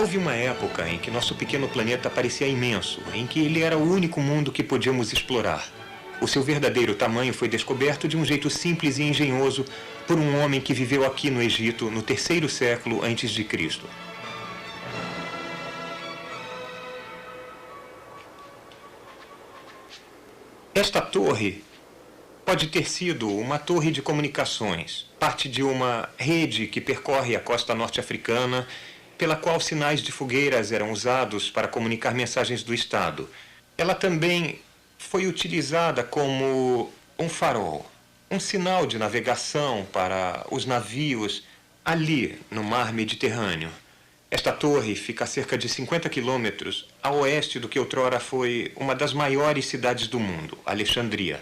Houve uma época em que nosso pequeno planeta parecia imenso, em que ele era o único mundo que podíamos explorar. O seu verdadeiro tamanho foi descoberto de um jeito simples e engenhoso por um homem que viveu aqui no Egito no 3º século antes de Cristo. Esta torre pode ter sido uma torre de comunicações, parte de uma rede que percorre a costa norte-africana, pela qual sinais de fogueiras eram usados para comunicar mensagens do Estado. Ela também foi utilizada como um farol, um sinal de navegação para os navios ali no mar Mediterrâneo. Esta torre fica a cerca de 50 quilômetros a oeste do que outrora foi uma das maiores cidades do mundo, Alexandria.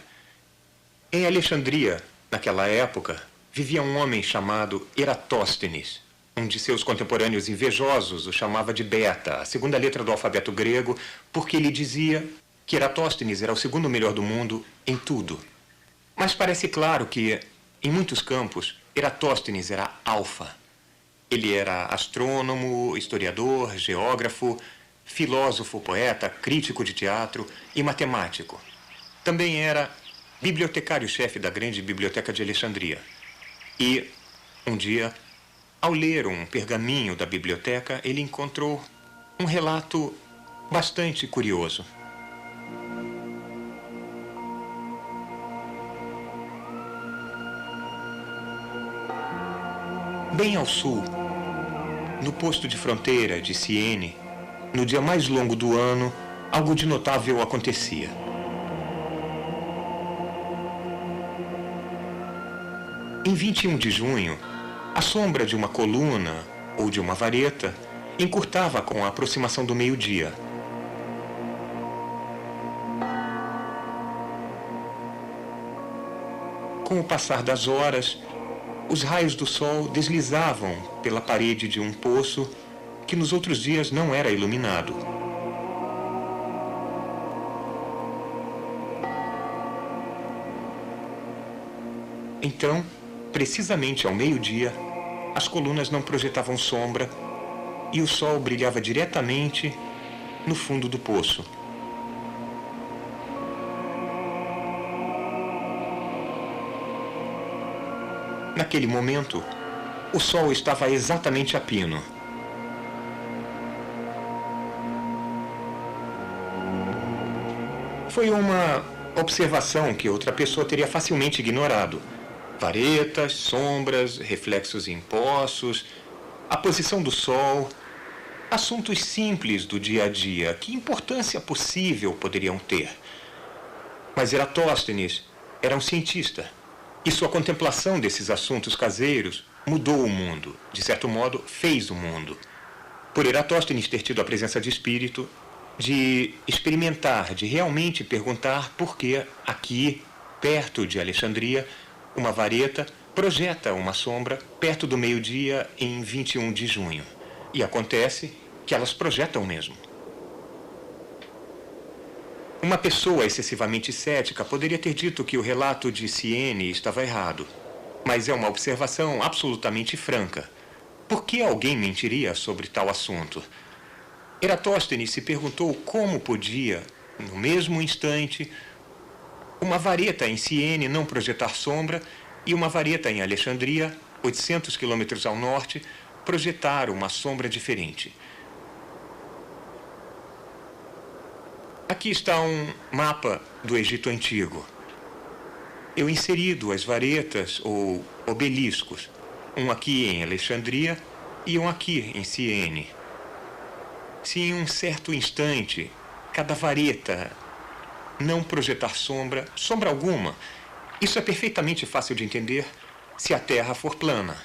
Em Alexandria, naquela época, vivia um homem chamado Eratóstenes. Um de seus contemporâneos invejosos o chamava de Beta, a segunda letra do alfabeto grego, porque ele dizia que Eratóstenes era o segundo melhor do mundo em tudo. Mas parece claro que, em muitos campos, Eratóstenes era alfa. Ele era astrônomo, historiador, geógrafo, filósofo, poeta, crítico de teatro e matemático. Também era bibliotecário-chefe da grande biblioteca de Alexandria. E, um dia, ao ler um pergaminho da biblioteca, ele encontrou um relato bastante curioso. Bem ao sul, no posto de fronteira de Siene, no dia mais longo do ano, algo de notável acontecia. Em 21 de junho, a sombra de uma coluna ou de uma vareta encurtava com a aproximação do meio-dia. Com o passar das horas, os raios do sol deslizavam pela parede de um poço que nos outros dias não era iluminado. Então, precisamente ao meio-dia, as colunas não projetavam sombra e o sol brilhava diretamente no fundo do poço. Naquele momento, o sol estava exatamente a pino. Foi uma observação que outra pessoa teria facilmente ignorado. Varetas, sombras, reflexos em poços, a posição do sol, assuntos simples do dia a dia, que importância possível poderiam ter? Mas Eratóstenes era um cientista, e sua contemplação desses assuntos caseiros mudou o mundo, de certo modo, fez o mundo. Por Eratóstenes ter tido a presença de espírito, de experimentar, de realmente perguntar por que aqui, perto de Alexandria, uma vareta projeta uma sombra perto do meio-dia em 21 de junho. E acontece que elas projetam mesmo. Uma pessoa excessivamente cética poderia ter dito que o relato de Siene estava errado. Mas é uma observação absolutamente franca. Por que alguém mentiria sobre tal assunto? Eratóstenes se perguntou como podia, no mesmo instante, uma vareta em Siene não projetar sombra e uma vareta em Alexandria, 800 quilômetros ao norte, projetar uma sombra diferente. Aqui está um mapa do Egito Antigo. Eu inseri 2 varetas ou obeliscos, um aqui em Alexandria e um aqui em Siene. Se em um certo instante cada vareta não projetar sombra alguma, isso é perfeitamente fácil de entender se a Terra for plana.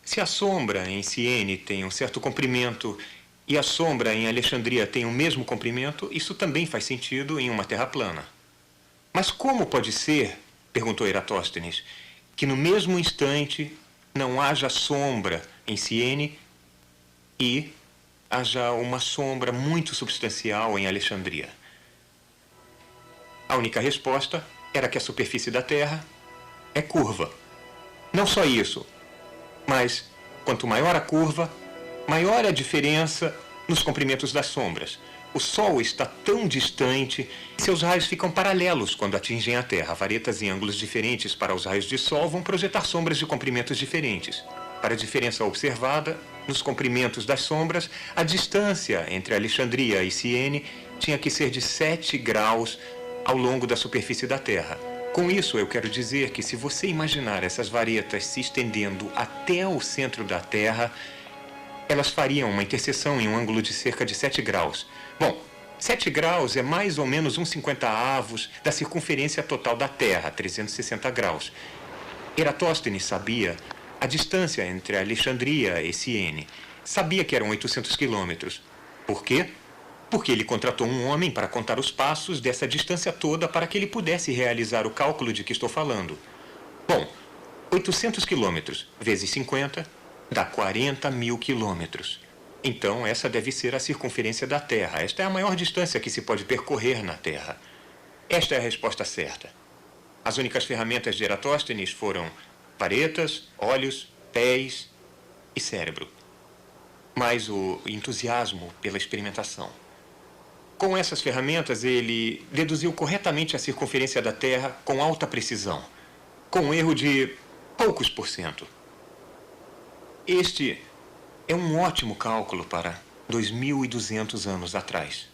Se a sombra em Siene tem um certo comprimento e a sombra em Alexandria tem o mesmo comprimento, isso também faz sentido em uma Terra plana. Mas como pode ser, perguntou Eratóstenes, que no mesmo instante não haja sombra em Siene e haja uma sombra muito substancial em Alexandria? A única resposta era que a superfície da Terra é curva. Não só isso, mas quanto maior a curva, maior é a diferença nos comprimentos das sombras. O Sol está tão distante que seus raios ficam paralelos quando atingem a Terra. Varetas em ângulos diferentes para os raios de Sol vão projetar sombras de comprimentos diferentes. Para a diferença observada, nos comprimentos das sombras, a distância entre Alexandria e Siene tinha que ser de 7 graus ao longo da superfície da Terra. Com isso, eu quero dizer que se você imaginar essas varetas se estendendo até o centro da Terra, elas fariam uma interseção em um ângulo de cerca de 7 graus. Bom, 7 graus é mais ou menos 1/50 da circunferência total da Terra, 360 graus. Eratóstenes sabia a distância entre Alexandria e Siene. Sabia que eram 800 quilômetros. Por quê? Porque ele contratou um homem para contar os passos dessa distância toda para que ele pudesse realizar o cálculo de que estou falando. Bom, 800 quilômetros vezes 50 dá 40.000 quilômetros. Então, essa deve ser a circunferência da Terra. Esta é a maior distância que se pode percorrer na Terra. Esta é a resposta certa. As únicas ferramentas de Eratóstenes foram varetas, olhos, pés e cérebro. Mais o entusiasmo pela experimentação. Com essas ferramentas, ele deduziu corretamente a circunferência da Terra com alta precisão, com um erro de poucos %. Este é um ótimo cálculo para 2.200 anos atrás.